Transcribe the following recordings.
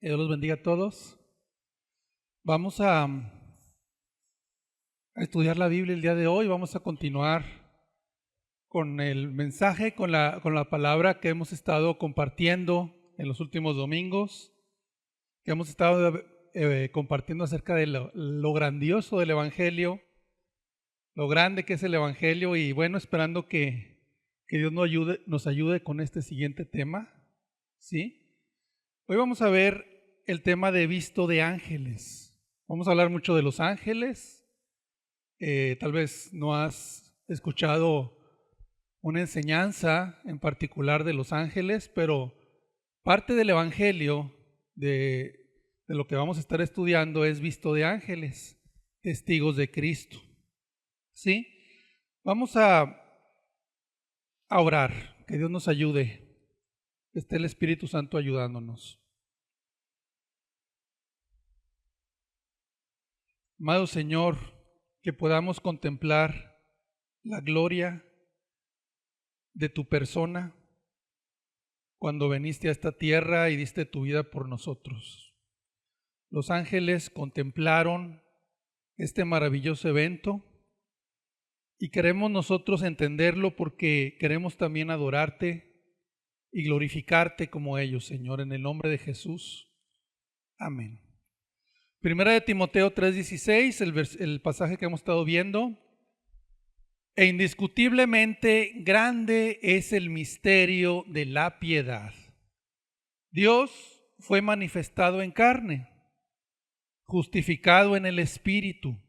Que Dios los bendiga a todos. Vamos a estudiar la Biblia el día de hoy. Vamos a continuar con el mensaje, con la palabra que hemos estado compartiendo en los últimos domingos, que hemos estado compartiendo acerca de lo grandioso del Evangelio, lo grande que es el Evangelio, y bueno, esperando que Dios nos ayude con este siguiente tema, ¿sí? Hoy vamos a ver el tema de visto de ángeles. Vamos a hablar mucho de los ángeles. Tal vez no has escuchado una enseñanza en particular de los ángeles, pero parte del Evangelio de lo que vamos a estar estudiando es visto de ángeles, testigos de Cristo. ¿Sí? Vamos a orar, que Dios nos ayude, que esté el Espíritu Santo ayudándonos. Amado Señor, que podamos contemplar la gloria de tu persona cuando viniste a esta tierra y diste tu vida por nosotros. Los ángeles contemplaron este maravilloso evento y queremos nosotros entenderlo porque queremos también adorarte y glorificarte como ellos, Señor, en el nombre de Jesús. Amén. Primera de Timoteo 3:16, el pasaje que hemos estado viendo. E indiscutiblemente grande es el misterio de la piedad. Dios fue manifestado en carne, justificado en el Espíritu,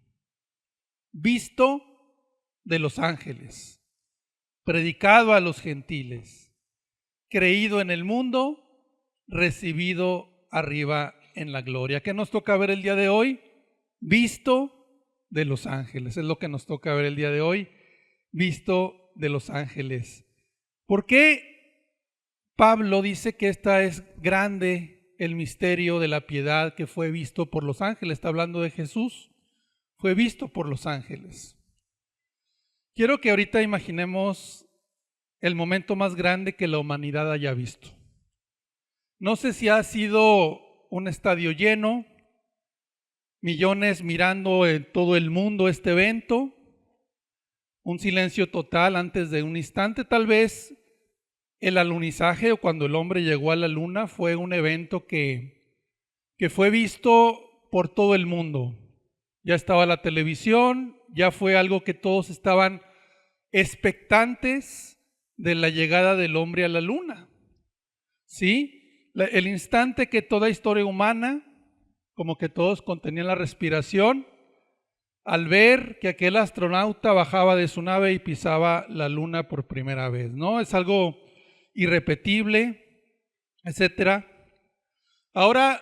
visto de los ángeles, predicado a los gentiles, creído en el mundo, recibido arriba en la gloria. ¿Qué nos toca ver el día de hoy? Visto de los ángeles. Es lo que nos toca ver el día de hoy. Visto de los ángeles. ¿Por qué Pablo dice que esta es grande el misterio de la piedad que fue visto por los ángeles? Está hablando de Jesús. Fue visto por los ángeles. Quiero que ahorita imaginemos el momento más grande que la humanidad haya visto. No sé si ha sido un estadio lleno, millones mirando en todo el mundo este evento, un silencio total antes de un instante. Tal vez el alunizaje o cuando el hombre llegó a la luna fue un evento que fue visto por todo el mundo. Ya estaba la televisión, ya fue algo que todos estaban expectantes de la llegada del hombre a la luna. ¿Sí? El instante que toda historia humana, como que todos contenían la respiración, al ver que aquel astronauta bajaba de su nave y pisaba la luna por primera vez, ¿no? Es algo irrepetible, etcétera. Ahora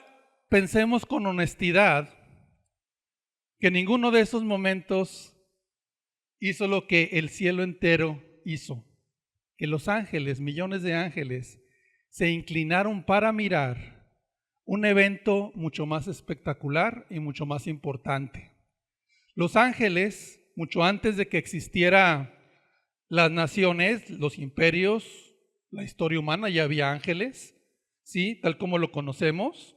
pensemos con honestidad que ninguno de esos momentos hizo lo que el cielo entero hizo, que los ángeles, millones de ángeles, se inclinaron para mirar un evento mucho más espectacular y mucho más importante. Los ángeles, mucho antes de que existieran las naciones, los imperios, la historia humana, ya había ángeles, ¿sí? Tal como lo conocemos.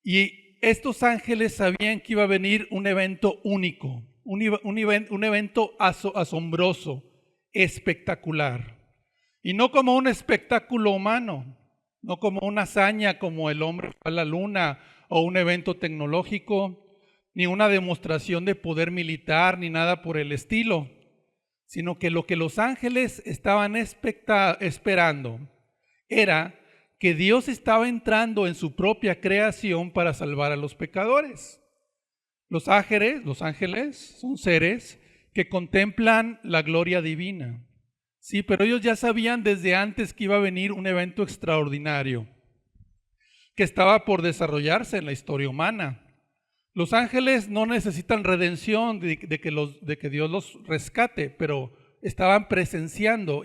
Y estos ángeles sabían que iba a venir un evento único, un evento asombroso, espectacular. Y no como un espectáculo humano, no como una hazaña como el hombre fue a la luna o un evento tecnológico, ni una demostración de poder militar, ni nada por el estilo, sino que lo que los ángeles estaban esperando era que Dios estaba entrando en su propia creación para salvar a los pecadores. Los ángeles son seres que contemplan la gloria divina. Sí, pero ellos ya sabían desde antes que iba a venir un evento extraordinario que estaba por desarrollarse en la historia humana. Los ángeles no necesitan redención de que Dios los rescate, pero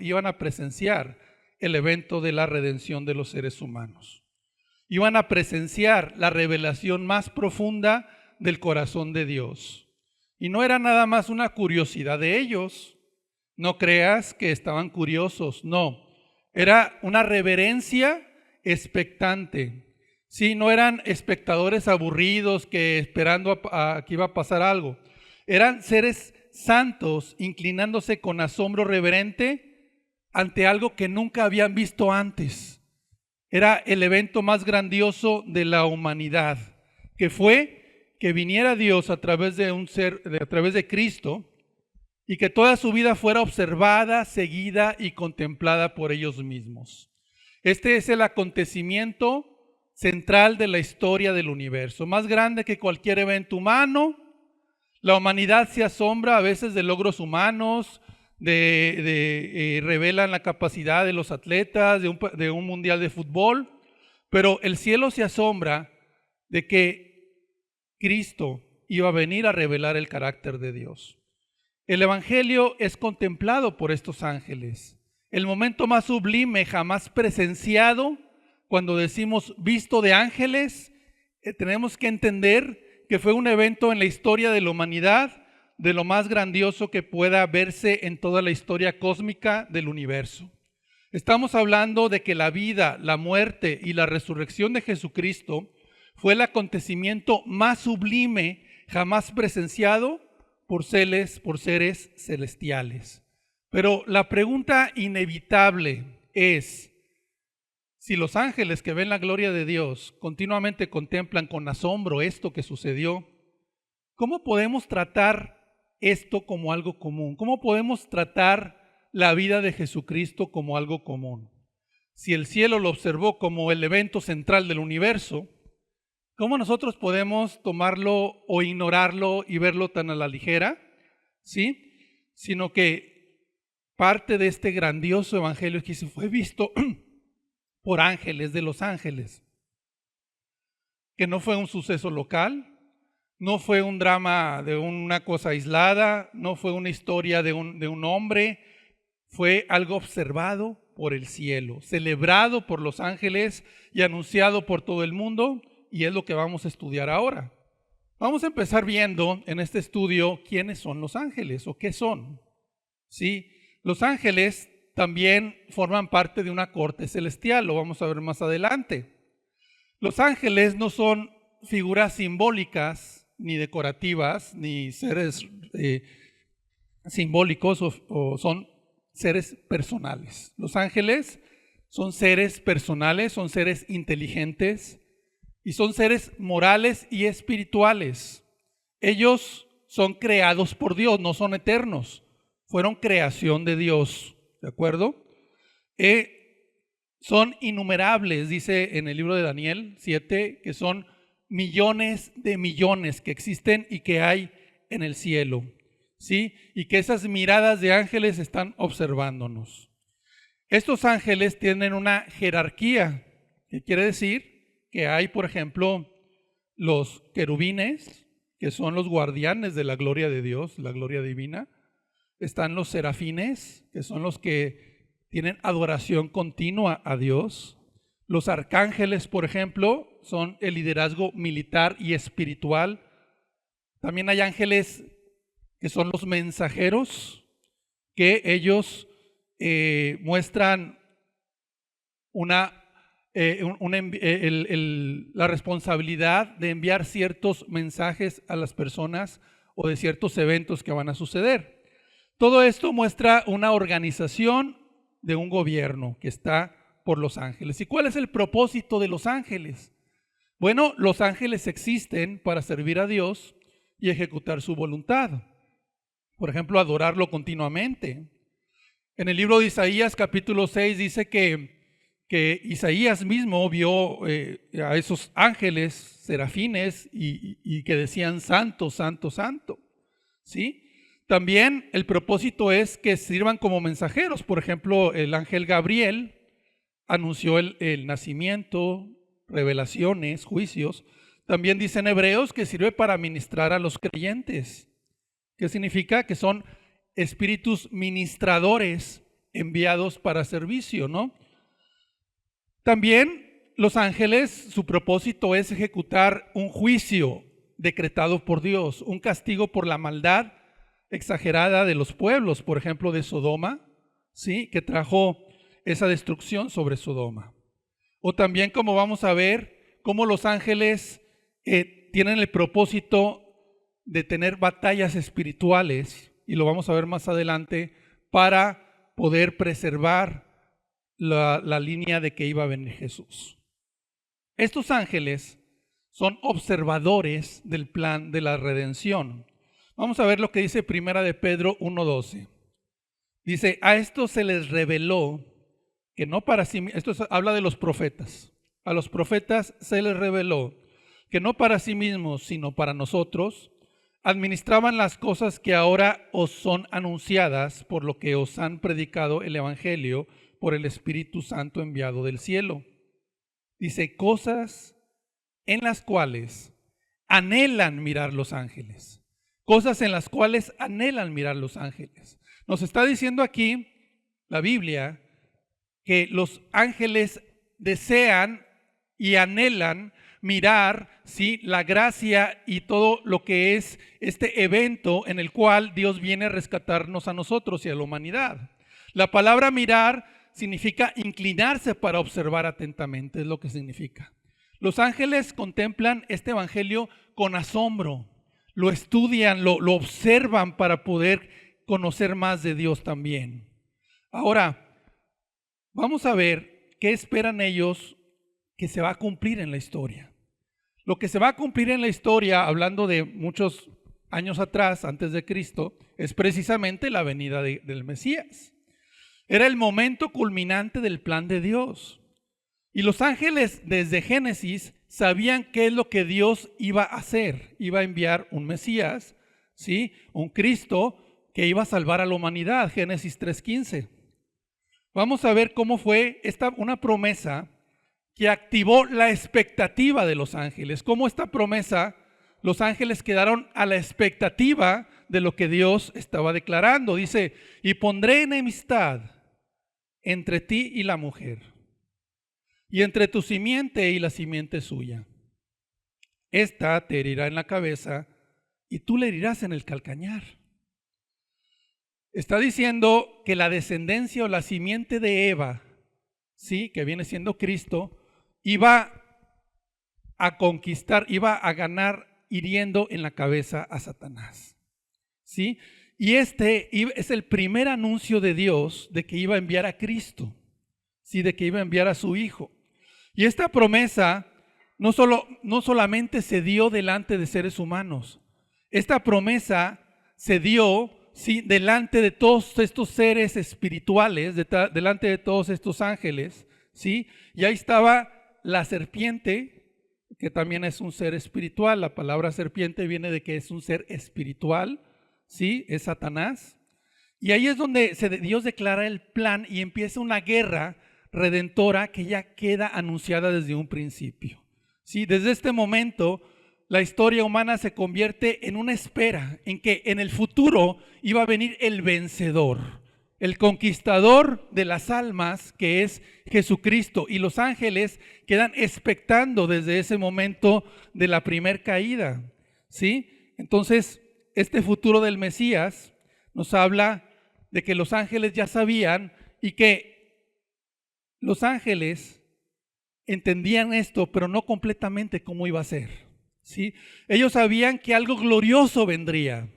iban a presenciar el evento de la redención de los seres humanos. Iban a presenciar la revelación más profunda del corazón de Dios. Y no era nada más una curiosidad de ellos. No creas que estaban curiosos, no. Era una reverencia expectante. Sí, no eran espectadores aburridos que esperando a que iba a pasar algo. Eran seres santos inclinándose con asombro reverente ante algo que nunca habían visto antes. Era el evento más grandioso de la humanidad, que fue que viniera Dios a través de a través de Cristo, y que toda su vida fuera observada, seguida y contemplada por ellos mismos. Este es el acontecimiento central de la historia del universo, más grande que cualquier evento humano. La humanidad se asombra a veces de logros humanos, revelan la capacidad de los atletas, de un mundial de fútbol, pero el cielo se asombra de que Cristo iba a venir a revelar el carácter de Dios. El Evangelio es contemplado por estos ángeles. El momento más sublime jamás presenciado, cuando decimos visto de ángeles, tenemos que entender que fue un evento en la historia de la humanidad, de lo más grandioso que pueda verse en toda la historia cósmica del universo. Estamos hablando de que la vida, la muerte y la resurrección de Jesucristo fue el acontecimiento más sublime jamás presenciado por seres celestiales. Pero la pregunta inevitable es, si los ángeles que ven la gloria de Dios continuamente contemplan con asombro esto que sucedió, ¿cómo podemos tratar esto como algo común? ¿Cómo podemos tratar la vida de Jesucristo como algo común? Si el cielo lo observó como el evento central del universo, ¿cómo nosotros podemos tomarlo o ignorarlo y verlo tan a la ligera? ¿Sí? Sino que parte de este grandioso evangelio que se fue visto por ángeles de los ángeles, que no fue un suceso local, no fue un drama de una cosa aislada, no fue una historia de un hombre, fue algo observado por el cielo, celebrado por los ángeles y anunciado por todo el mundo, y es lo que vamos a estudiar ahora. Vamos a empezar viendo en este estudio quiénes son los ángeles o qué son. ¿Sí? Los ángeles también forman parte de una corte celestial, lo vamos a ver más adelante. Los ángeles no son figuras simbólicas, ni decorativas, ni seres simbólicos, o son seres personales. Los ángeles son seres personales, son seres inteligentes y son seres morales y espirituales. Ellos son creados por Dios, no son eternos, fueron creación de Dios, ¿de acuerdo? Son innumerables, dice en el libro de Daniel 7, que son millones de millones que existen y que hay en el cielo, ¿sí? Y que esas miradas de ángeles están observándonos. Estos ángeles tienen una jerarquía, que quiere decir que hay, por ejemplo, los querubines, que son los guardianes de la gloria de Dios, la gloria divina. Están los serafines, que son los que tienen adoración continua a Dios. Los arcángeles, por ejemplo, son el liderazgo militar y espiritual. También hay ángeles que son los mensajeros, que ellos muestran la responsabilidad de enviar ciertos mensajes a las personas o de ciertos eventos que van a suceder. Todo esto muestra una organización de un gobierno que está por los ángeles. ¿Y cuál es el propósito de los ángeles? Bueno, los ángeles existen para servir a Dios y ejecutar su voluntad. Por ejemplo, adorarlo continuamente. En el libro de Isaías capítulo 6 dice que Isaías mismo vio a esos ángeles serafines y que decían santo, santo, santo. ¿Sí? También el propósito es que sirvan como mensajeros. Por ejemplo, el ángel Gabriel anunció el nacimiento, revelaciones, juicios. También dice en Hebreos que sirve para ministrar a los creyentes. ¿Qué significa? Que son espíritus ministradores enviados para servicio, ¿no? También los ángeles, su propósito es ejecutar un juicio decretado por Dios, un castigo por la maldad exagerada de los pueblos, por ejemplo de Sodoma, ¿sí? Que trajo esa destrucción sobre Sodoma. O también, como vamos a ver, cómo los ángeles tienen el propósito de tener batallas espirituales, y lo vamos a ver más adelante, para poder preservar la línea de que iba a venir Jesús. Estos ángeles son observadores del plan de la redención. Vamos a ver lo que dice Primera de Pedro 1:12. Dice, a esto se les reveló que no para sí, esto habla de los profetas. A los profetas se les reveló que no para sí mismos, sino para nosotros, administraban las cosas que ahora os son anunciadas por lo que os han predicado el Evangelio por el Espíritu Santo enviado del cielo. Dice, cosas en las cuales anhelan mirar los ángeles. Cosas en las cuales anhelan mirar los ángeles. Nos está diciendo aquí la Biblia que los ángeles desean y anhelan mirar, ¿sí?, la gracia y todo lo que es este evento en el cual Dios viene a rescatarnos a nosotros y a la humanidad. La palabra mirar significa inclinarse para observar atentamente, es lo que significa. Los ángeles contemplan este evangelio con asombro, lo estudian, lo observan para poder conocer más de Dios también. Ahora, vamos a ver qué esperan ellos que se va a cumplir en la historia. Lo que se va a cumplir en la historia, hablando de muchos años atrás, antes de Cristo, es precisamente la venida del Mesías. Era el momento culminante del plan de Dios. Y los ángeles desde Génesis sabían qué es lo que Dios iba a hacer. Iba a enviar un Mesías, ¿sí?, un Cristo que iba a salvar a la humanidad, Génesis 3:15. Vamos a ver cómo fue una promesa que activó la expectativa de los ángeles. Cómo esta promesa, los ángeles quedaron a la expectativa de lo que Dios estaba declarando. Dice, y pondré enemistad entre ti y la mujer, y entre tu simiente y la simiente suya. Esta te herirá en la cabeza, y tú le herirás en el calcañar. Está diciendo que la descendencia o la simiente de Eva, sí, que viene siendo Cristo, iba a conquistar, iba a ganar hiriendo en la cabeza a Satanás, ¿sí? Y este es el primer anuncio de Dios de que iba a enviar a Cristo, ¿sí?, de que iba a enviar a su Hijo. Y esta promesa no solamente se dio delante de seres humanos, esta promesa se dio, ¿sí?, delante de todos estos seres espirituales, delante de todos estos ángeles, ¿sí? Y ahí estaba la serpiente, que también es un ser espiritual. La palabra serpiente viene de que es un ser espiritual, ¿sí? Es Satanás. Y ahí es donde Dios declara el plan y empieza una guerra redentora que ya queda anunciada desde un principio, ¿sí? Desde este momento, la historia humana se convierte en una espera, en que en el futuro iba a venir el vencedor, el conquistador de las almas, que es Jesucristo, y los ángeles quedan expectando desde ese momento de la primer caída, ¿sí? Entonces, este futuro del Mesías nos habla de que los ángeles ya sabían, y que los ángeles entendían esto, pero no completamente cómo iba a ser, ¿sí? Ellos sabían que algo glorioso vendría.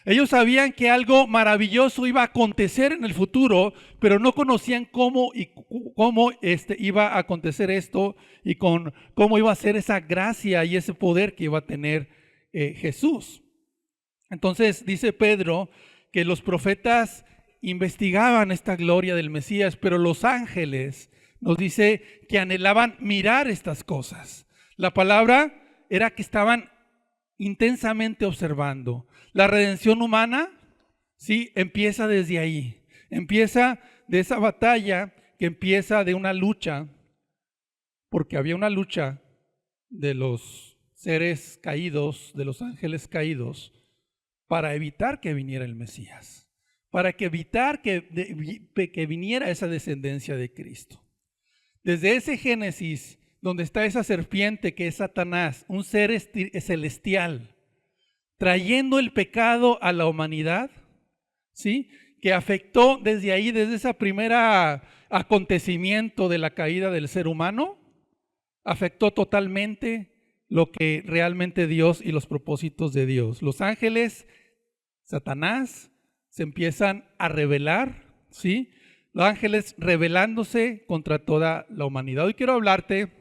Ellos sabían que algo maravilloso iba a acontecer en el futuro, pero no conocían cómo iba a acontecer esto y cómo iba a ser esa gracia y ese poder que iba a tener Jesús. Entonces dice Pedro que los profetas investigaban esta gloria del Mesías, pero los ángeles nos dice que anhelaban mirar estas cosas. La palabra era que estaban intensamente observando. La redención humana, sí, empieza desde ahí. Empieza de esa batalla que empieza de una lucha, porque había una lucha de los seres caídos, de los ángeles caídos, para evitar que viniera el Mesías, para evitar que viniera esa descendencia de Cristo. Desde ese Génesis, donde está esa serpiente que es Satanás, un ser celestial, trayendo el pecado a la humanidad, ¿sí?, que afectó desde ahí, desde ese primer acontecimiento de la caída del ser humano, afectó totalmente lo que realmente Dios y los propósitos de Dios. Los ángeles, Satanás, se empiezan a rebelar, ¿sí? Los ángeles rebelándose contra toda la humanidad. Hoy quiero hablarte,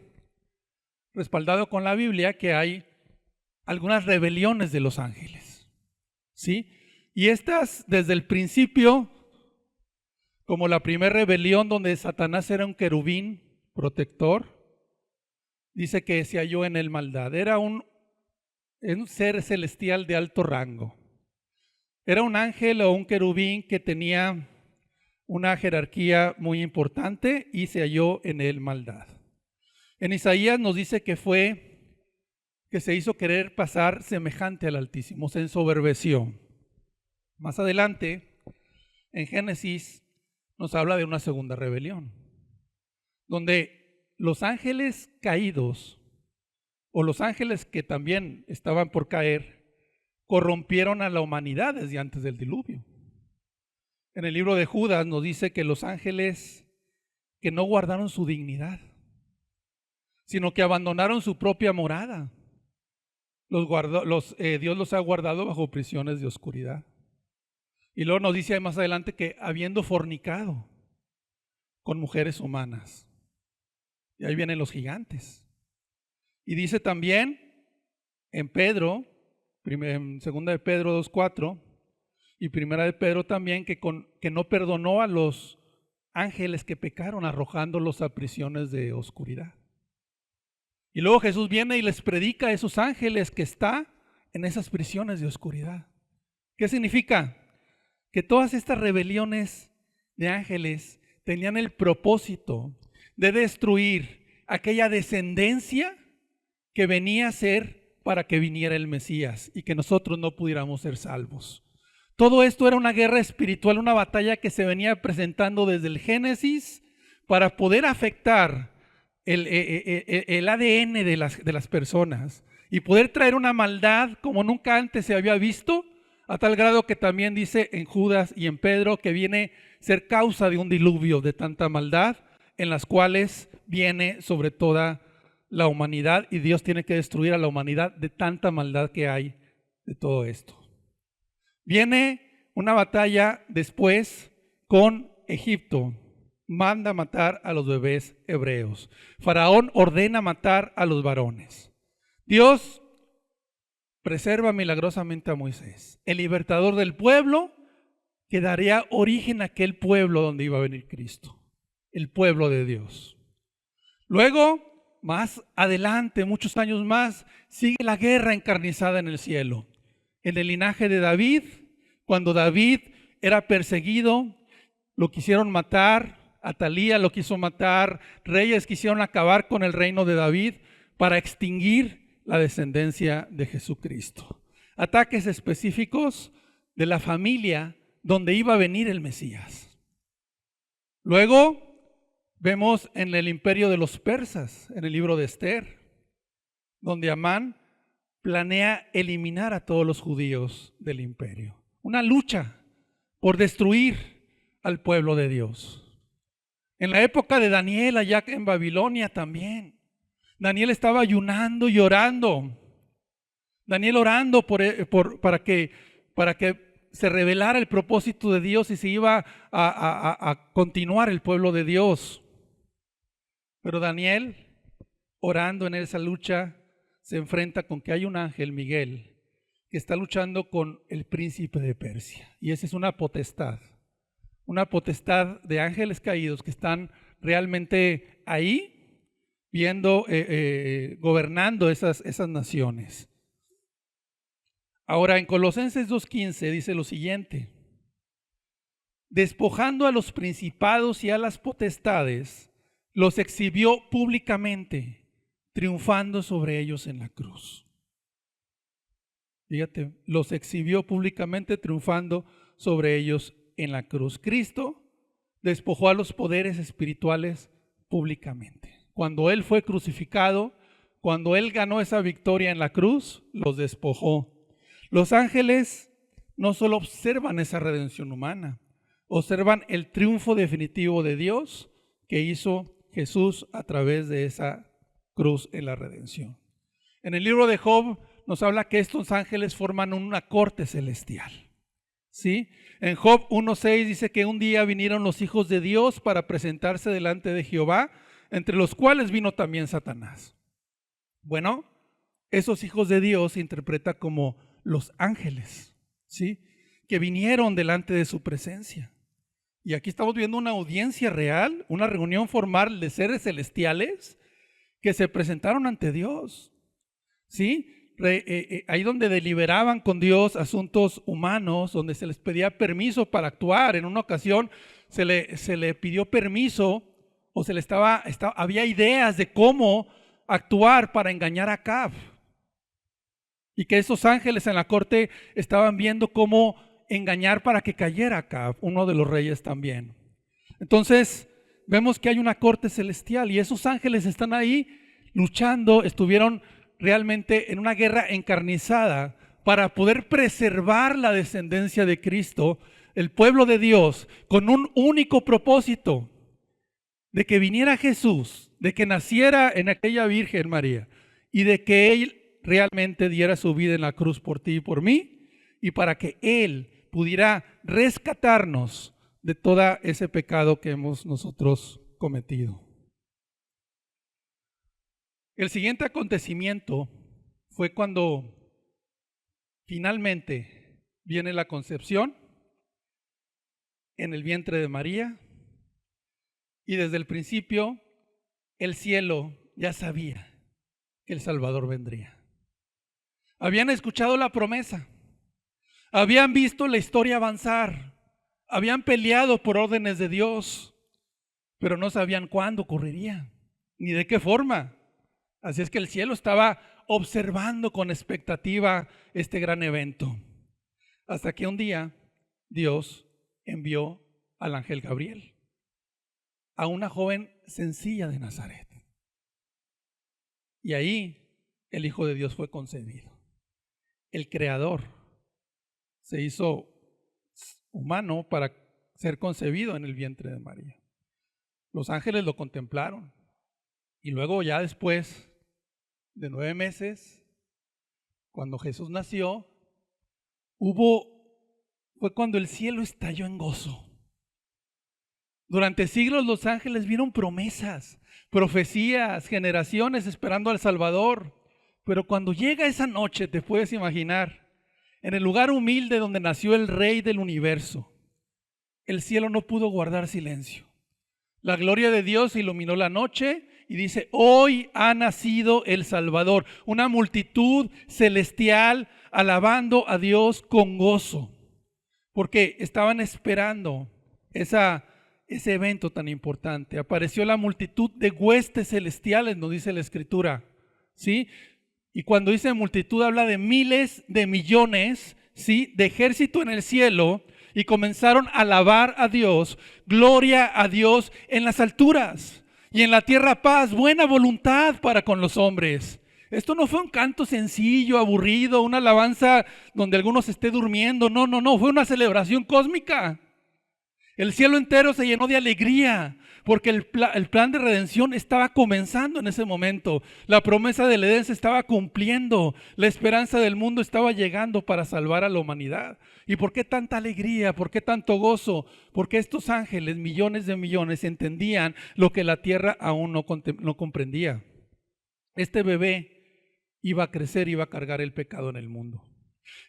respaldado con la Biblia, que hay algunas rebeliones de los ángeles, ¿sí? Y estas, desde el principio, como la primera rebelión donde Satanás era un querubín protector, dice que se halló en él maldad. Era un ser celestial de alto rango. Era un ángel o un querubín que tenía una jerarquía muy importante y se halló en él maldad. En Isaías nos dice que se hizo querer pasar semejante al Altísimo, se ensoberbeció. Más adelante, en Génesis, nos habla de una segunda rebelión, donde los ángeles caídos, o los ángeles que también estaban por caer, corrompieron a la humanidad desde antes del diluvio. En el libro de Judas nos dice que los ángeles que no guardaron su dignidad, sino que abandonaron su propia morada, Dios los ha guardado bajo prisiones de oscuridad. Y luego nos dice más adelante que habiendo fornicado con mujeres humanas, y ahí vienen los gigantes. Y dice también en Pedro, en segunda de Pedro 2:4 y primera de Pedro también, que no perdonó a los ángeles que pecaron, arrojándolos a prisiones de oscuridad. Y luego Jesús viene y les predica a esos ángeles que está en esas prisiones de oscuridad. ¿Qué significa? Que todas estas rebeliones de ángeles tenían el propósito de destruir aquella descendencia que venía a ser para que viniera el Mesías y que nosotros no pudiéramos ser salvos. Todo esto era una guerra espiritual, una batalla que se venía presentando desde el Génesis para poder afectar el ADN de las personas y poder traer una maldad como nunca antes se había visto, a tal grado que también dice en Judas y en Pedro que viene a ser causa de un diluvio de tanta maldad en las cuales viene sobre toda la humanidad, y Dios tiene que destruir a la humanidad de tanta maldad que hay de todo esto. Viene una batalla después con Egipto. Manda matar a los bebés hebreos. Faraón ordena matar a los varones. Dios preserva milagrosamente a Moisés, el libertador del pueblo que daría origen a aquel pueblo donde iba a venir Cristo, el pueblo de Dios. Luego, más adelante, muchos años más, sigue la guerra encarnizada en el cielo. En el linaje de David, cuando David era perseguido, lo quisieron matar. Atalía lo quiso matar, reyes quisieron acabar con el reino de David para extinguir la descendencia de Jesucristo. Ataques específicos de la familia donde iba a venir el Mesías. Luego vemos en el imperio de los persas, en el libro de Esther, donde Amán planea eliminar a todos los judíos del imperio. Una lucha por destruir al pueblo de Dios. En la época de Daniel, allá en Babilonia también, Daniel estaba ayunando y orando. Daniel orando para que se revelara el propósito de Dios y se iba a continuar el pueblo de Dios. Pero Daniel, orando en esa lucha, se enfrenta con que hay un ángel, Miguel, que está luchando con el príncipe de Persia. Y esa es una potestad de ángeles caídos que están realmente ahí viendo, gobernando esas naciones. Ahora en Colosenses 2:15 dice lo siguiente: despojando a los principados y a las potestades, los exhibió públicamente, triunfando sobre ellos en la cruz. Fíjate, los exhibió públicamente, triunfando sobre ellos en la cruz. Cristo despojó a los poderes espirituales públicamente. Cuando Él fue crucificado, cuando Él ganó esa victoria en la cruz, los despojó. Los ángeles no solo observan esa redención humana, observan el triunfo definitivo de Dios que hizo Jesús a través de esa cruz en la redención. En el libro de Job nos habla que estos ángeles forman una corte celestial. ¿Sí? En Job 1:6 dice que un día vinieron los hijos de Dios para presentarse delante de Jehová, entre los cuales vino también Satanás. Bueno, esos hijos de Dios se interpreta como los ángeles, ¿sí? Que vinieron delante de su presencia. Y aquí estamos viendo una audiencia real, una reunión formal de seres celestiales que se presentaron ante Dios, ¿sí? Ahí donde deliberaban con Dios asuntos humanos, donde se les pedía permiso para actuar. En una ocasión se le pidió permiso, o había ideas de cómo actuar para engañar a Acab. Y que esos ángeles en la corte estaban viendo cómo engañar para que cayera Acab, uno de los reyes también. Entonces vemos que hay una corte celestial y esos ángeles están ahí luchando, estuvieron realmente en una guerra encarnizada para poder preservar la descendencia de Cristo, el pueblo de Dios, con un único propósito: de que viniera Jesús, de que naciera en aquella Virgen María y de que Él realmente diera su vida en la cruz por ti y por mí, y para que Él pudiera rescatarnos de todo ese pecado que hemos nosotros cometido. El siguiente acontecimiento fue cuando finalmente viene la concepción en el vientre de María, y desde el principio el cielo ya sabía que el Salvador vendría. Habían escuchado la promesa, habían visto la historia avanzar, habían peleado por órdenes de Dios, pero no sabían cuándo ocurriría, ni de qué forma. Así es que el cielo estaba observando con expectativa este gran evento. Hasta que un día Dios envió al ángel Gabriel a una joven sencilla de Nazaret. Y ahí el Hijo de Dios fue concebido. El Creador se hizo humano para ser concebido en el vientre de María. Los ángeles lo contemplaron. Y luego ya después de 9 meses, cuando Jesús nació, fue cuando el cielo estalló en gozo. Durante siglos los ángeles vieron promesas, profecías, generaciones esperando al Salvador. Pero cuando llega esa noche, te puedes imaginar, en el lugar humilde donde nació el Rey del universo, el cielo no pudo guardar silencio. La gloria de Dios iluminó la noche y dice: hoy ha nacido el Salvador. Una multitud celestial alabando a Dios con gozo, porque estaban esperando ese evento tan importante. Apareció la multitud de huestes celestiales, nos dice la Escritura, ¿sí? Y cuando dice multitud habla de miles de millones, ¿sí?, de ejército en el cielo, y comenzaron a alabar a Dios. Gloria a Dios en las alturas y en la tierra paz, buena voluntad para con los hombres. Esto no fue un canto sencillo, aburrido, una alabanza donde algunos esté durmiendo. No, fue una celebración cósmica. El cielo entero se llenó de alegría porque el plan de redención estaba comenzando en ese momento. La promesa del Edén se estaba cumpliendo. La esperanza del mundo estaba llegando para salvar a la humanidad. ¿Y por qué tanta alegría? ¿Por qué tanto gozo? Porque estos ángeles, millones de millones, entendían lo que la tierra aún no comprendía. Este bebé iba a crecer, iba a cargar el pecado en el mundo.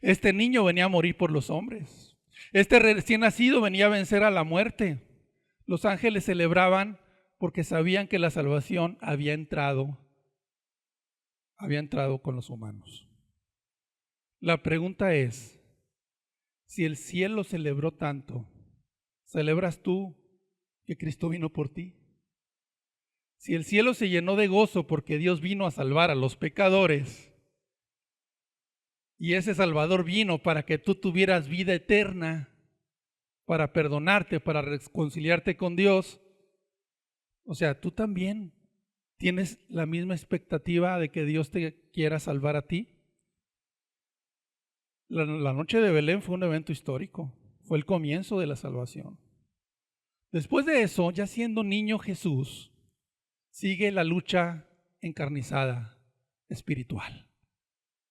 Este niño venía a morir por los hombres. Este recién nacido venía a vencer a la muerte. Los ángeles celebraban porque sabían que la salvación había entrado con los humanos. La pregunta es, si el cielo celebró tanto, ¿celebras tú que Cristo vino por ti? Si el cielo se llenó de gozo porque Dios vino a salvar a los pecadores, y ese Salvador vino para que tú tuvieras vida eterna, para perdonarte, para reconciliarte con Dios, o sea, tú también tienes la misma expectativa de que Dios te quiera salvar a ti. La noche de Belén fue un evento histórico, fue el comienzo de la salvación. Después de eso, ya siendo niño Jesús, sigue la lucha encarnizada espiritual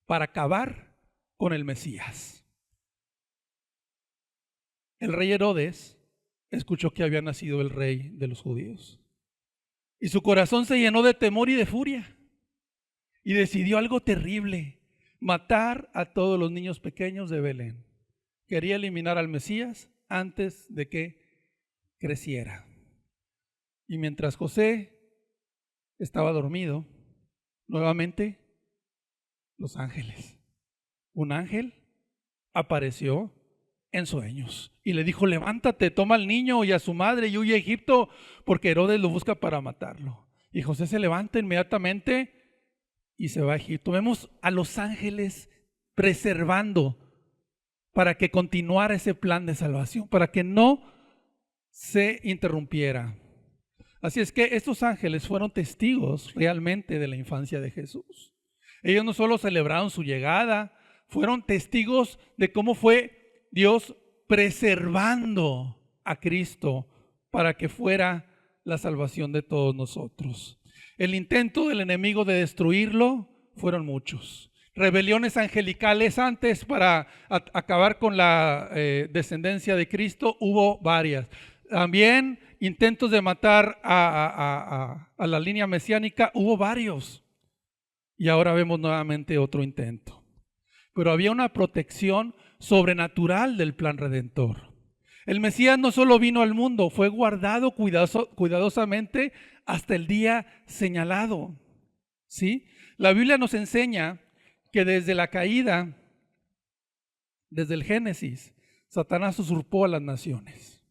para acabar con el Mesías. El rey Herodes escuchó que había nacido el rey de los judíos y su corazón se llenó de temor y de furia y decidió algo terrible: matar a todos los niños pequeños de Belén. Quería eliminar al Mesías antes de que creciera. Y mientras José estaba dormido, nuevamente los ángeles. Un ángel apareció en sueños y le dijo: levántate, toma al niño y a su madre y huye a Egipto, porque Herodes lo busca para matarlo. Y José se levanta inmediatamente y se va a Egipto. Vemos a los ángeles preservando para que continuara ese plan de salvación, para que no se interrumpiera. Así es que estos ángeles fueron testigos realmente de la infancia de Jesús. Ellos no solo celebraron su llegada, fueron testigos de cómo fue Dios preservando a Cristo para que fuera la salvación de todos nosotros. El intento del enemigo de destruirlo fueron muchos. Rebeliones angelicales antes para acabar con la descendencia de Cristo, hubo varias. También intentos de matar a la línea mesiánica, hubo varios. Y ahora vemos nuevamente otro intento. Pero había una protección sobrenatural del plan redentor. El Mesías no solo vino al mundo, fue guardado cuidadosamente hasta el día señalado. ¿Sí? La Biblia nos enseña que desde la caída, desde el Génesis, Satanás usurpó a las naciones.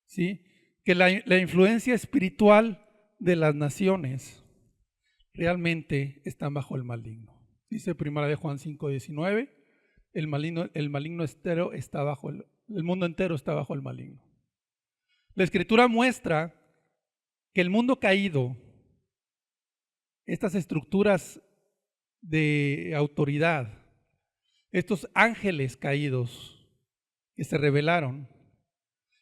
¿Sí? Que la influencia espiritual de las naciones realmente están bajo el maligno. Dice 1 Juan 5:19, el maligno entero está bajo el mundo entero está bajo el maligno. La Escritura muestra que el mundo caído, estas estructuras de autoridad, estos ángeles caídos que se rebelaron,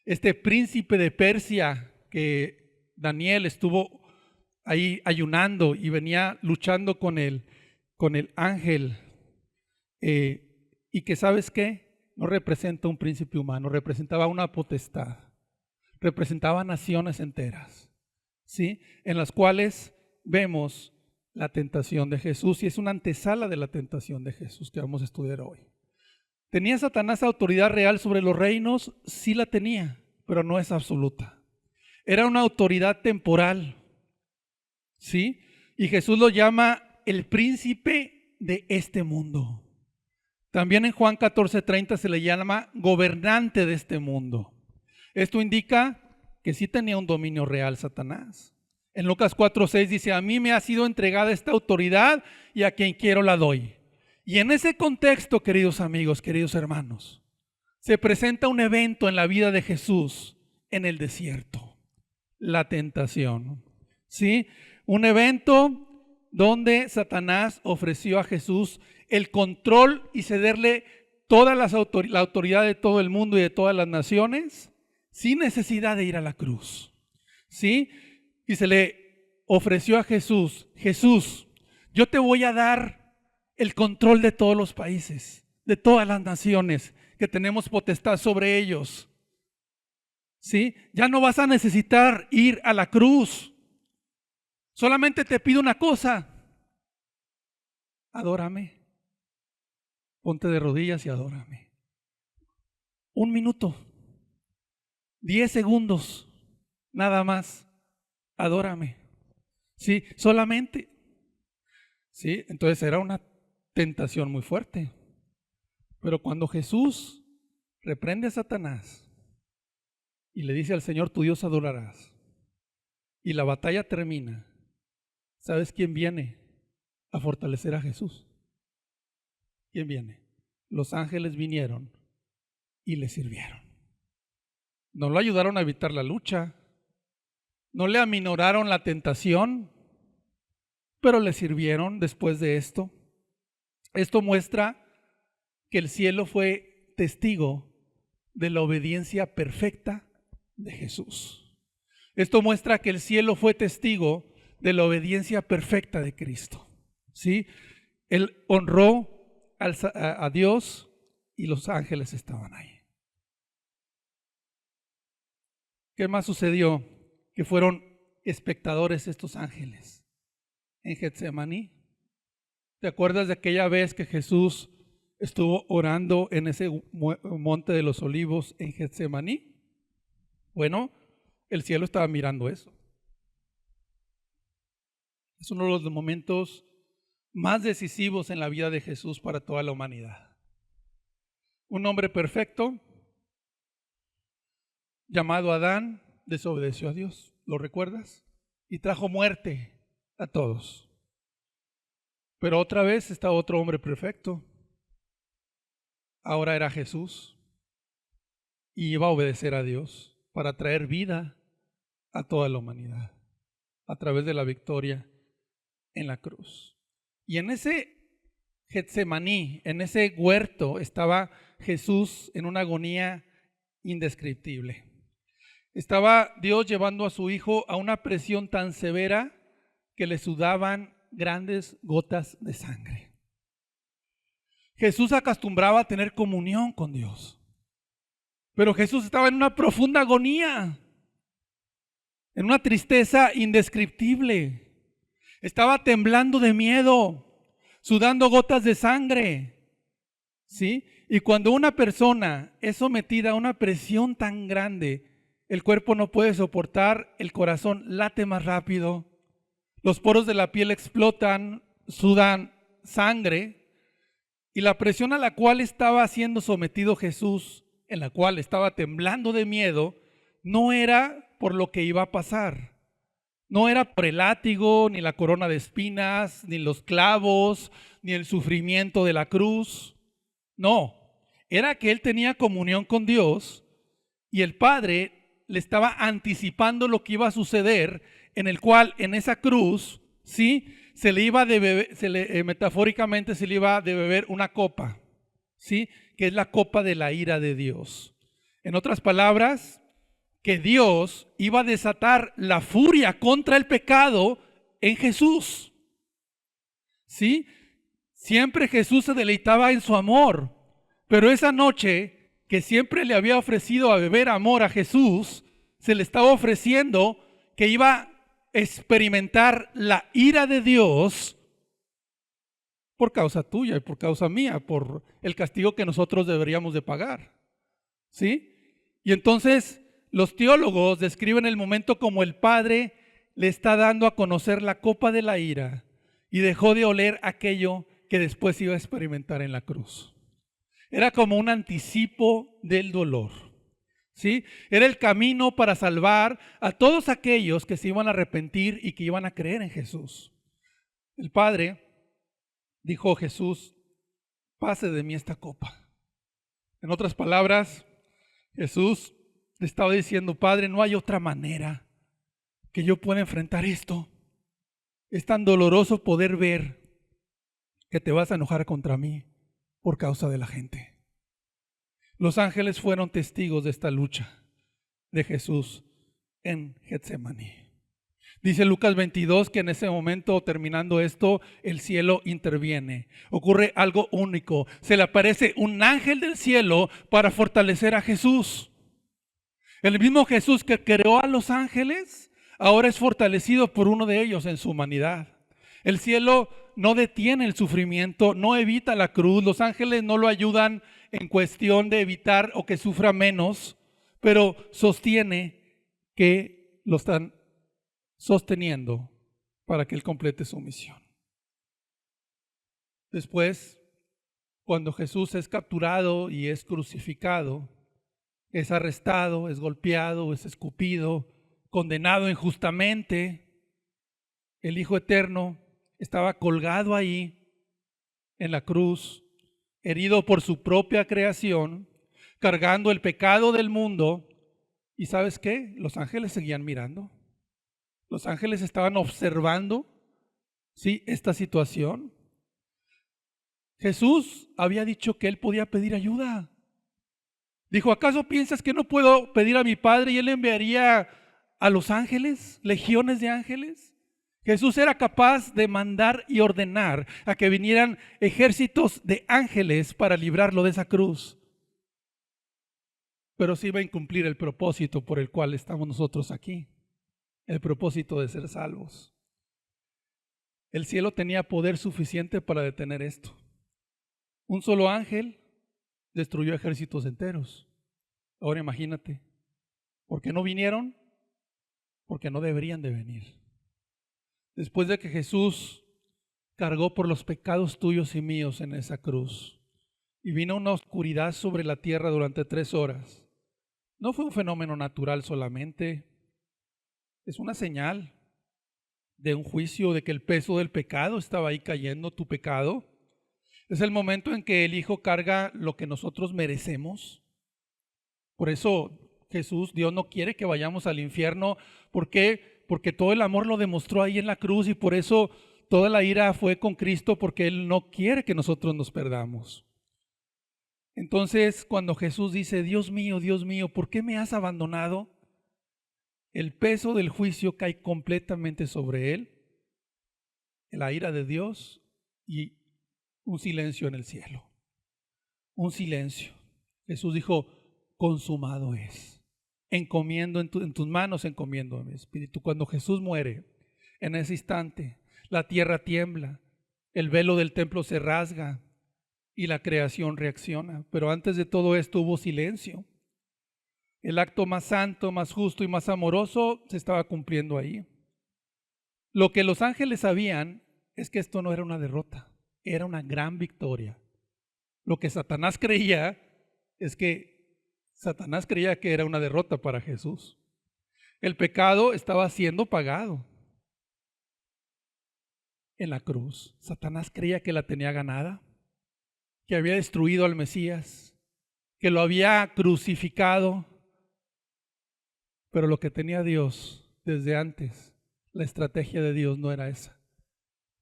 este príncipe de Persia que Daniel estuvo ahí ayunando y venía luchando con el ángel, y que, ¿sabes qué? No representa un príncipe humano, representaba una potestad, representaba naciones enteras, ¿sí? En las cuales vemos la tentación de Jesús, y es una antesala de la tentación de Jesús que vamos a estudiar hoy. ¿Tenía Satanás autoridad real sobre los reinos? Sí la tenía, pero no es absoluta. Era una autoridad temporal, ¿sí? Y Jesús lo llama el príncipe de este mundo. También en Juan 14:30 se le llama gobernante de este mundo. Esto indica que sí tenía un dominio real Satanás. En Lucas 4:6 dice: a mí me ha sido entregada esta autoridad y a quien quiero la doy. Y en ese contexto, queridos amigos, queridos hermanos, se presenta un evento en la vida de Jesús en el desierto: la tentación. ¿Sí? Un evento donde Satanás ofreció a Jesús el control y cederle toda la autoridad de todo el mundo y de todas las naciones sin necesidad de ir a la cruz. ¿Sí? Y se le ofreció a Jesús: Jesús, yo te voy a dar el control de todos los países, de todas las naciones, que tenemos potestad sobre ellos. ¿Sí? Ya no vas a necesitar ir a la cruz. Solamente te pido una cosa: adórame. Ponte de rodillas y adórame. 1 minuto, 10 segundos, nada más. Adórame. Sí, solamente. Sí, entonces era una tentación muy fuerte. Pero cuando Jesús reprende a Satanás y le dice: al Señor tu Dios adorarás, y la batalla termina, ¿sabes quién viene a fortalecer a Jesús? ¿Quién viene? Los ángeles vinieron y le sirvieron. No lo ayudaron a evitar la lucha, no le aminoraron la tentación, pero le sirvieron después de esto. Esto muestra que el cielo fue testigo de la obediencia perfecta de Jesús. Esto muestra que el cielo fue testigo de la obediencia perfecta de Cristo. ¿Sí? Él honró a Dios y los ángeles estaban ahí. ¿Qué más sucedió? Que fueron espectadores estos ángeles en Getsemaní. ¿Te acuerdas de aquella vez que Jesús estuvo orando en ese monte de los olivos en Getsemaní? Bueno, el cielo estaba mirando eso. Es uno de los momentos más decisivos en la vida de Jesús para toda la humanidad. Un hombre perfecto, llamado Adán, desobedeció a Dios, ¿lo recuerdas? Y trajo muerte a todos. Pero otra vez está otro hombre perfecto. Ahora era Jesús y iba a obedecer a Dios para traer vida a toda la humanidad a través de la victoria en la cruz. Y en ese Getsemaní, en ese huerto, estaba Jesús en una agonía indescriptible. Estaba Dios llevando a su Hijo a una presión tan severa que le sudaban grandes gotas de sangre. Jesús acostumbraba a tener comunión con Dios, pero Jesús estaba en una profunda agonía, en una tristeza indescriptible. Estaba temblando de miedo, sudando gotas de sangre, ¿sí? Y cuando una persona es sometida a una presión tan grande, el cuerpo no puede soportar, el corazón late más rápido, los poros de la piel explotan, sudan sangre, y la presión a la cual estaba siendo sometido Jesús, en la cual estaba temblando de miedo, no era por lo que iba a pasar. No era por el látigo, ni la corona de espinas, ni los clavos, ni el sufrimiento de la cruz. No, era que él tenía comunión con Dios y el Padre le estaba anticipando lo que iba a suceder, en el cual en esa cruz, ¿sí?, se le iba de beber, metafóricamente se le iba de beber una copa, ¿sí?, que es la copa de la ira de Dios. En otras palabras, que Dios iba a desatar la furia contra el pecado en Jesús. ¿Sí? Siempre Jesús se deleitaba en su amor, pero esa noche que siempre le había ofrecido a beber amor a Jesús, se le estaba ofreciendo que iba a experimentar la ira de Dios por causa tuya y por causa mía, por el castigo que nosotros deberíamos de pagar. ¿Sí? Y entonces los teólogos describen el momento como el Padre le está dando a conocer la copa de la ira y dejó de oler aquello que después iba a experimentar en la cruz. Era como un anticipo del dolor. ¿Sí? Era el camino para salvar a todos aquellos que se iban a arrepentir y que iban a creer en Jesús. El Padre dijo: Jesús, pase de mí esta copa. En otras palabras, Jesús le estaba diciendo: Padre, no hay otra manera que yo pueda enfrentar esto. Es tan doloroso poder ver que te vas a enojar contra mí por causa de la gente. Los ángeles fueron testigos de esta lucha de Jesús en Getsemaní. Dice Lucas 22 que en ese momento, terminando esto, el cielo interviene. Ocurre algo único. Se le aparece un ángel del cielo para fortalecer a Jesús. El mismo Jesús que creó a los ángeles, ahora es fortalecido por uno de ellos en su humanidad. El cielo no detiene el sufrimiento, no evita la cruz. Los ángeles no lo ayudan en cuestión de evitar o que sufra menos, pero sostiene que lo están sosteniendo para que él complete su misión. Después, cuando Jesús es capturado y es crucificado, es arrestado, es golpeado, es escupido, condenado injustamente, el Hijo Eterno estaba colgado ahí en la cruz, herido por su propia creación, cargando el pecado del mundo. ¿Y sabes qué? Los ángeles seguían mirando. Los ángeles estaban observando, ¿sí?, esta situación. Jesús había dicho que él podía pedir ayuda. Dijo: ¿acaso piensas que no puedo pedir a mi Padre y él enviaría a los ángeles, legiones de ángeles, Jesús era capaz de mandar y ordenar a que vinieran ejércitos de ángeles para librarlo de esa cruz. Pero sí iba a incumplir el propósito por el cual estamos nosotros aquí, el propósito de ser salvos. El cielo tenía poder suficiente para detener esto. Un solo ángel destruyó ejércitos enteros. Ahora imagínate, ¿por qué no vinieron? Porque no deberían de venir. Después de que Jesús cargó por los pecados tuyos y míos en esa cruz, y vino una oscuridad sobre la tierra durante 3 horas, no fue un fenómeno natural solamente, es una señal de un juicio, de que el peso del pecado estaba ahí cayendo, tu pecado. Es el momento en que el Hijo carga lo que nosotros merecemos. Por eso Jesús, Dios no quiere que vayamos al infierno. ¿Por qué? Porque todo el amor lo demostró ahí en la cruz, y por eso toda la ira fue con Cristo, porque Él no quiere que nosotros nos perdamos. Entonces, cuando Jesús dice, Dios mío, ¿por qué me has abandonado? El peso del juicio cae completamente sobre Él, la ira de Dios y un silencio en el cielo. Un silencio. Jesús dijo, consumado es. Encomiendo en tus manos, encomiendo mi espíritu. Cuando Jesús muere, en ese instante, la tierra tiembla, el velo del templo se rasga y la creación reacciona. Pero antes de todo esto hubo silencio. El acto más santo, más justo y más amoroso se estaba cumpliendo ahí. Lo que los ángeles sabían es que esto no era una derrota, era una gran victoria. Lo que Satanás creía es que Satanás creía que era una derrota para Jesús. El pecado estaba siendo pagado en la cruz. Satanás creía que la tenía ganada, que había destruido al Mesías, que lo había crucificado. Pero lo que tenía Dios desde antes, la estrategia de Dios no era esa.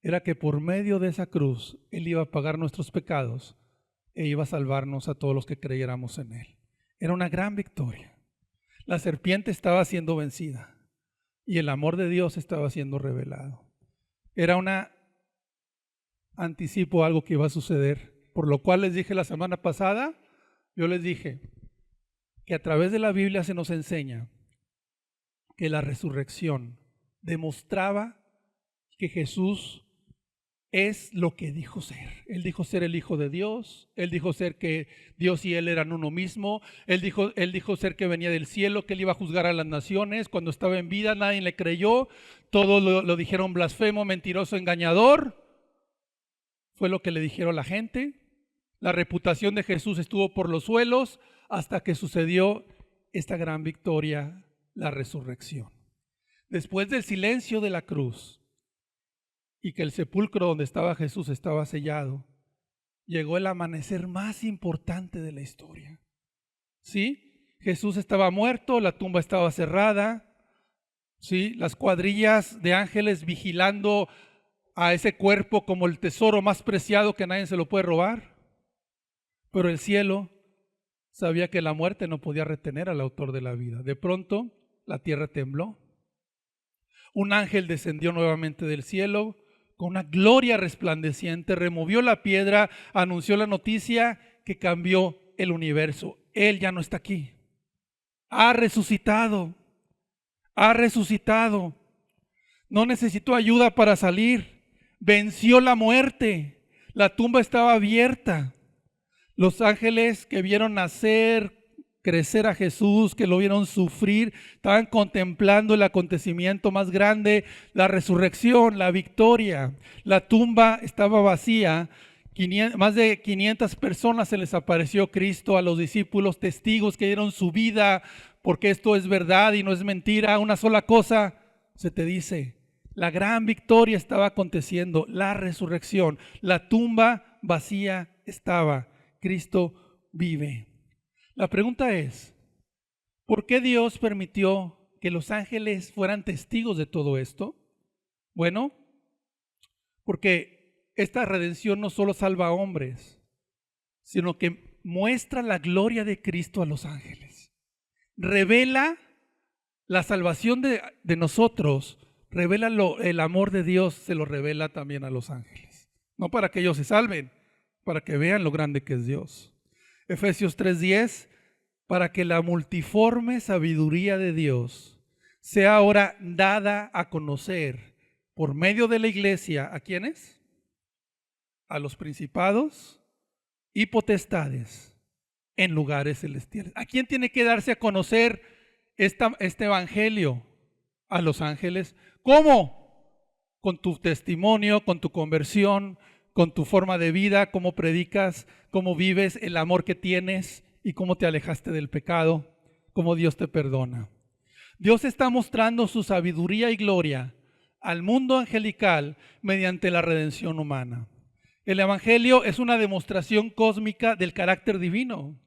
Era que por medio de esa cruz Él iba a pagar nuestros pecados e iba a salvarnos a todos los que creyéramos en Él. Era una gran victoria. La serpiente estaba siendo vencida y el amor de Dios estaba siendo revelado. Era un anticipo a algo que iba a suceder, por lo cual les dije la semana pasada, yo les dije que a través de la Biblia se nos enseña que la resurrección demostraba que Jesús es lo que dijo ser. Él dijo ser el Hijo de Dios. Él dijo ser que Dios y Él eran uno mismo. Él dijo ser que venía del cielo, que Él iba a juzgar a las naciones. Cuando estaba en vida nadie le creyó. Todos lo dijeron blasfemo, mentiroso, engañador. Fue lo que le dijeron a la gente. La reputación de Jesús estuvo por los suelos hasta que sucedió esta gran victoria, la resurrección. Después del silencio de la cruz y que el sepulcro donde estaba Jesús estaba sellado, llegó el amanecer más importante de la historia. ¿Sí? Jesús estaba muerto, la tumba estaba cerrada, ¿sí? Las cuadrillas de ángeles vigilando a ese cuerpo como el tesoro más preciado que nadie se lo puede robar. Pero el cielo sabía que la muerte no podía retener al autor de la vida. De pronto, la tierra tembló. Un ángel descendió nuevamente del cielo con una gloria resplandeciente, removió la piedra, anunció la noticia que cambió el universo. Él ya no está aquí. Ha resucitado. Ha resucitado. No necesitó ayuda para salir. Venció la muerte. La tumba estaba abierta. Los ángeles que vieron nacer, crecer a Jesús, que lo vieron sufrir, estaban contemplando el acontecimiento más grande, la resurrección, la victoria. La tumba estaba vacía. Más de 500 personas se les apareció Cristo, a los discípulos, testigos que dieron su vida porque esto es verdad y no es mentira. Una sola cosa se te dice: la gran victoria estaba aconteciendo, la resurrección. La tumba vacía estaba. Cristo vive. La pregunta es, ¿por qué Dios permitió que los ángeles fueran testigos de todo esto? Bueno, porque esta redención no solo salva a hombres, sino que muestra la gloria de Cristo a los ángeles. Revela la salvación de nosotros revela el amor de Dios, se lo revela también a los ángeles. No para que ellos se salven, para que vean lo grande que es Dios. Efesios 3:10, para que la multiforme sabiduría de Dios sea ahora dada a conocer por medio de la iglesia. ¿A quiénes? A los principados y potestades en lugares celestiales. ¿A quién tiene que darse a conocer este evangelio? A los ángeles. ¿Cómo? Con tu testimonio, con tu conversión, con tu forma de vida, cómo predicas, cómo vives, el amor que tienes y cómo te alejaste del pecado, cómo Dios te perdona. Dios está mostrando su sabiduría y gloria al mundo angelical mediante la redención humana. El evangelio es una demostración cósmica del carácter divino.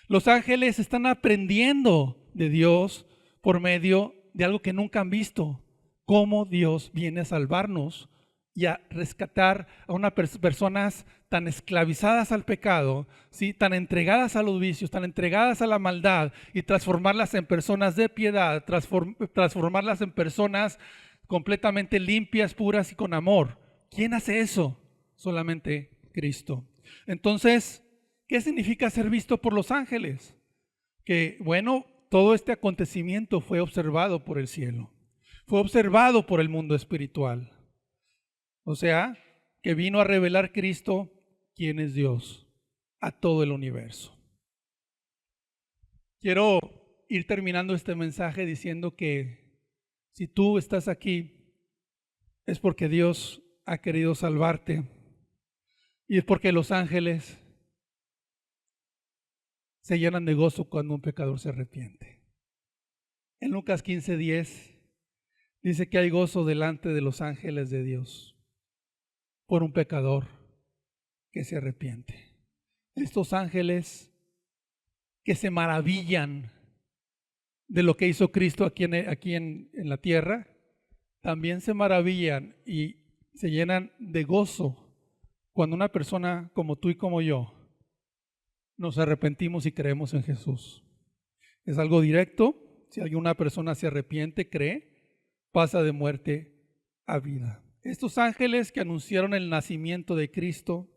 Los ángeles están aprendiendo de Dios por medio de algo que nunca han visto, cómo Dios viene a salvarnos y a rescatar a unas personas tan esclavizadas al pecado, ¿sí? Tan entregadas a los vicios, tan entregadas a la maldad, y transformarlas en personas de piedad, transformarlas en personas completamente limpias, puras y con amor. ¿Quién hace eso? Solamente Cristo. Entonces, ¿qué significa ser visto por los ángeles? Que, bueno, todo este acontecimiento fue observado por el cielo, fue observado por el mundo espiritual. O sea, que vino a revelar Cristo, quién es Dios, a todo el universo. Quiero ir terminando este mensaje diciendo que si tú estás aquí, es porque Dios ha querido salvarte y es porque los ángeles se llenan de gozo cuando un pecador se arrepiente. En Lucas 15:10 dice que hay gozo delante de los ángeles de Dios por un pecador que se arrepiente. Estos ángeles que se maravillan de lo que hizo Cristo aquí en la tierra, también se maravillan y se llenan de gozo cuando una persona como tú y como yo nos arrepentimos y creemos en Jesús. Es algo directo. Si alguna persona se arrepiente, cree, pasa de muerte a vida. Estos ángeles que anunciaron el nacimiento de Cristo,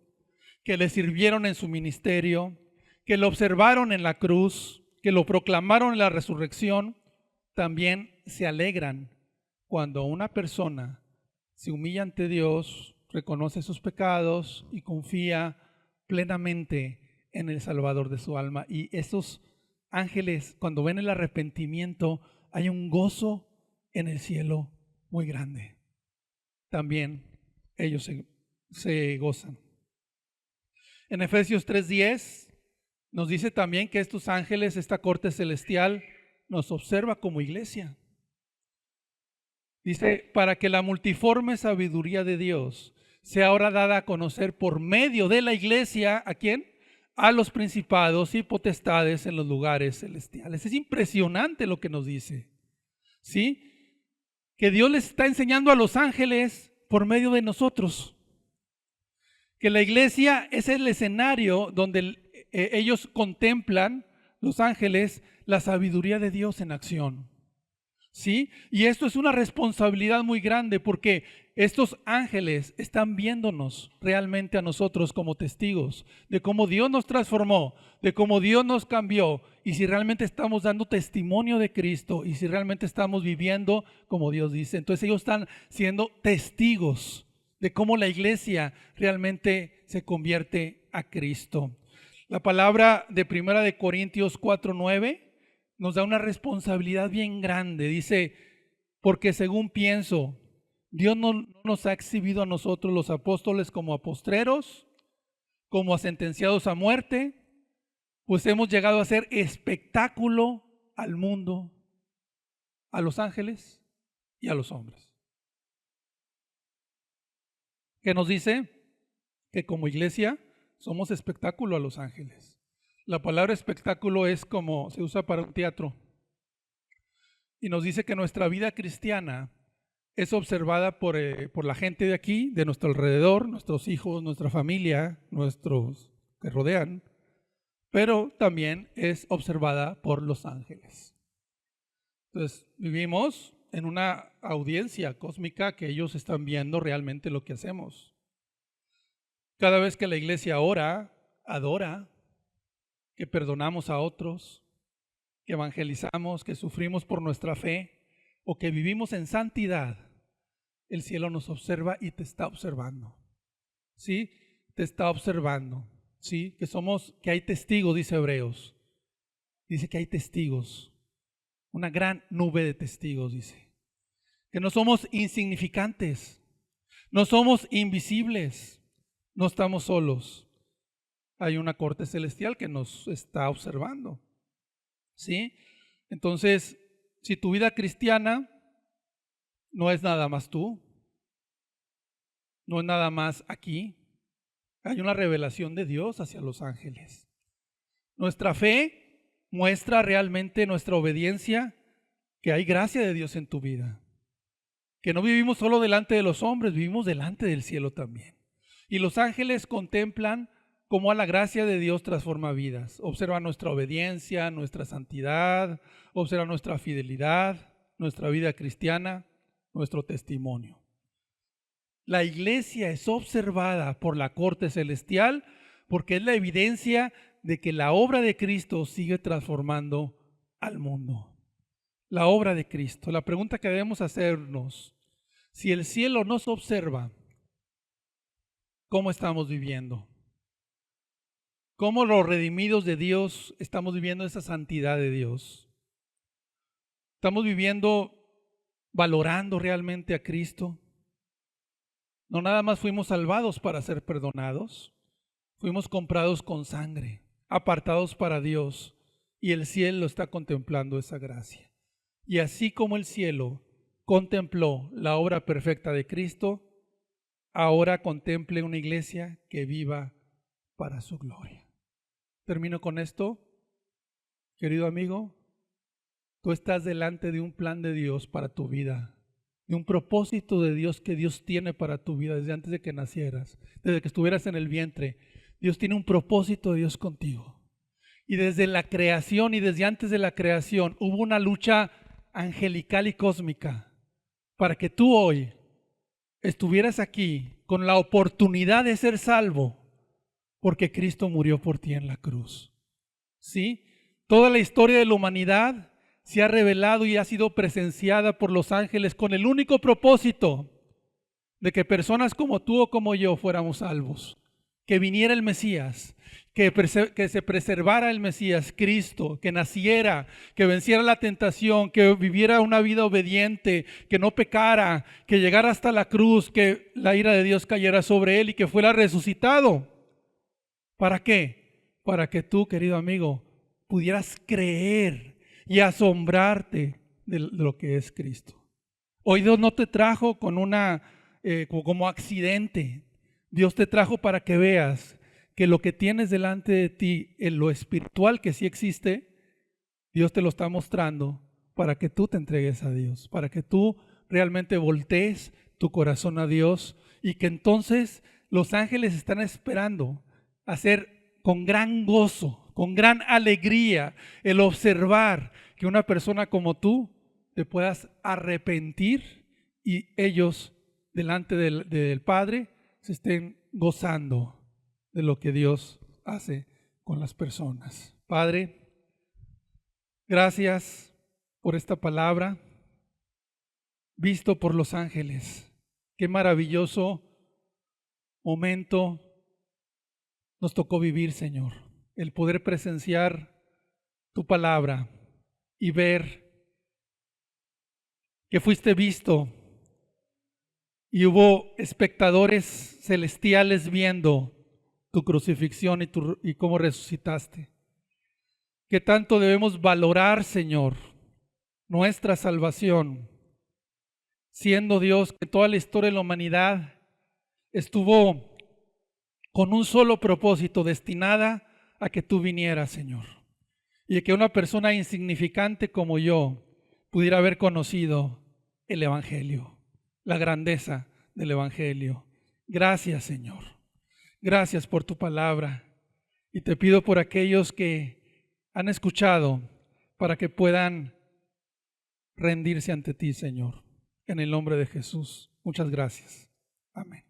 que le sirvieron en su ministerio, que lo observaron en la cruz, que lo proclamaron en la resurrección, también se alegran cuando una persona se humilla ante Dios, reconoce sus pecados y confía plenamente en el Salvador de su alma. Y esos ángeles, cuando ven el arrepentimiento, hay un gozo en el cielo muy grande. También ellos se gozan. En Efesios 3:10 nos dice también que estos ángeles, esta corte celestial, nos observa como iglesia. Dice, para que la multiforme sabiduría de Dios sea ahora dada a conocer por medio de la iglesia, ¿a quién? A los principados y potestades en los lugares celestiales. Es impresionante lo que nos dice, ¿sí? Que Dios les está enseñando a los ángeles por medio de nosotros. Que la iglesia es el escenario donde ellos contemplan, los ángeles, la sabiduría de Dios en acción. ¿Sí? Y esto es una responsabilidad muy grande porque estos ángeles están viéndonos realmente a nosotros como testigos de cómo Dios nos transformó, de cómo Dios nos cambió, y si realmente estamos dando testimonio de Cristo y si realmente estamos viviendo como Dios dice. Entonces ellos están siendo testigos de cómo la iglesia realmente se convierte a Cristo. La palabra de 1 Corintios 4:9 nos da una responsabilidad bien grande. Dice, porque según pienso, Dios no nos ha exhibido a nosotros los apóstoles como a postreros, como a sentenciados a muerte, pues hemos llegado a ser espectáculo al mundo, a los ángeles y a los hombres. ¿Qué nos dice? Que como iglesia somos espectáculo a los ángeles. La palabra espectáculo es como se usa para un teatro. Y nos dice que nuestra vida cristiana es observada por la gente de aquí, de nuestro alrededor, nuestros hijos, nuestra familia, nuestros que rodean, pero también es observada por los ángeles. Entonces, vivimos en una audiencia cósmica que ellos están viendo realmente lo que hacemos. Cada vez que la iglesia ora, adora, que perdonamos a otros, que evangelizamos, que sufrimos por nuestra fe o que vivimos en santidad, el cielo nos observa y te está observando. ¿Sí? Te está observando. ¿Sí? Que hay testigos, dice Hebreos. Dice que hay testigos. Una gran nube de testigos, dice. Que no somos insignificantes. No somos invisibles. No estamos solos. Hay una corte celestial que nos está observando. ¿Sí? Entonces, si tu vida cristiana no es nada más tú, no es nada más aquí, hay una revelación de Dios hacia los ángeles. Nuestra fe muestra realmente nuestra obediencia, que hay gracia de Dios en tu vida, que no vivimos solo delante de los hombres, vivimos delante del cielo también. Y los ángeles contemplan cómo a la gracia de Dios transforma vidas. Observan nuestra obediencia, nuestra santidad, observan nuestra fidelidad, nuestra vida cristiana, nuestro testimonio. La iglesia es observada por la corte celestial porque es la evidencia de que la obra de Cristo sigue transformando al mundo. La obra de Cristo. La pregunta que debemos hacernos: si el cielo nos observa, ¿cómo estamos viviendo? ¿Cómo los redimidos de Dios estamos viviendo esa santidad de Dios? ¿Estamos viviendo, valorando realmente a Cristo? No nada más fuimos salvados para ser perdonados, fuimos comprados con sangre, apartados para Dios, y el cielo está contemplando esa gracia. Y así como el cielo contempló la obra perfecta de Cristo, ahora contemple una iglesia que viva para su gloria. Termino con esto. Querido amigo, tú estás delante de un plan de Dios para tu vida, de un propósito de Dios que Dios tiene para tu vida desde antes de que nacieras, desde que estuvieras en el vientre. Dios tiene un propósito de Dios contigo. Y desde la creación y desde antes de la creación hubo una lucha angelical y cósmica para que tú hoy estuvieras aquí con la oportunidad de ser salvo, porque Cristo murió por ti en la cruz. ¿Sí? Toda la historia de la humanidad se ha revelado y ha sido presenciada por los ángeles con el único propósito de que personas como tú o como yo fuéramos salvos, que viniera el Mesías, que se preservara el Mesías, Cristo, que naciera, que venciera la tentación, que viviera una vida obediente, que no pecara, que llegara hasta la cruz, que la ira de Dios cayera sobre él y que fuera resucitado. ¿Para qué? Para que tú, querido amigo, pudieras creer y asombrarte de lo que es Cristo. Hoy Dios no te trajo con como accidente. Dios te trajo para que veas que lo que tienes delante de ti, en lo espiritual que sí existe, Dios te lo está mostrando para que tú te entregues a Dios, para que tú realmente voltees tu corazón a Dios y que entonces los ángeles están esperando hacer con gran gozo, con gran alegría, el observar que una persona como tú te puedas arrepentir y ellos delante del Padre se estén gozando de lo que Dios hace con las personas. Padre, gracias por esta palabra visto por los ángeles. Qué maravilloso momento nos tocó vivir, Señor, el poder presenciar tu palabra y ver que fuiste visto y hubo espectadores celestiales viendo tu crucifixión y cómo resucitaste. Que tanto debemos valorar, Señor, nuestra salvación, siendo Dios que toda la historia de la humanidad estuvo con un solo propósito, destinada a que tú vinieras, Señor, y que una persona insignificante como yo pudiera haber conocido el Evangelio, la grandeza del Evangelio. Gracias, Señor. Gracias por tu palabra. Y te pido por aquellos que han escuchado para que puedan rendirse ante ti, Señor. En el nombre de Jesús. Muchas gracias. Amén.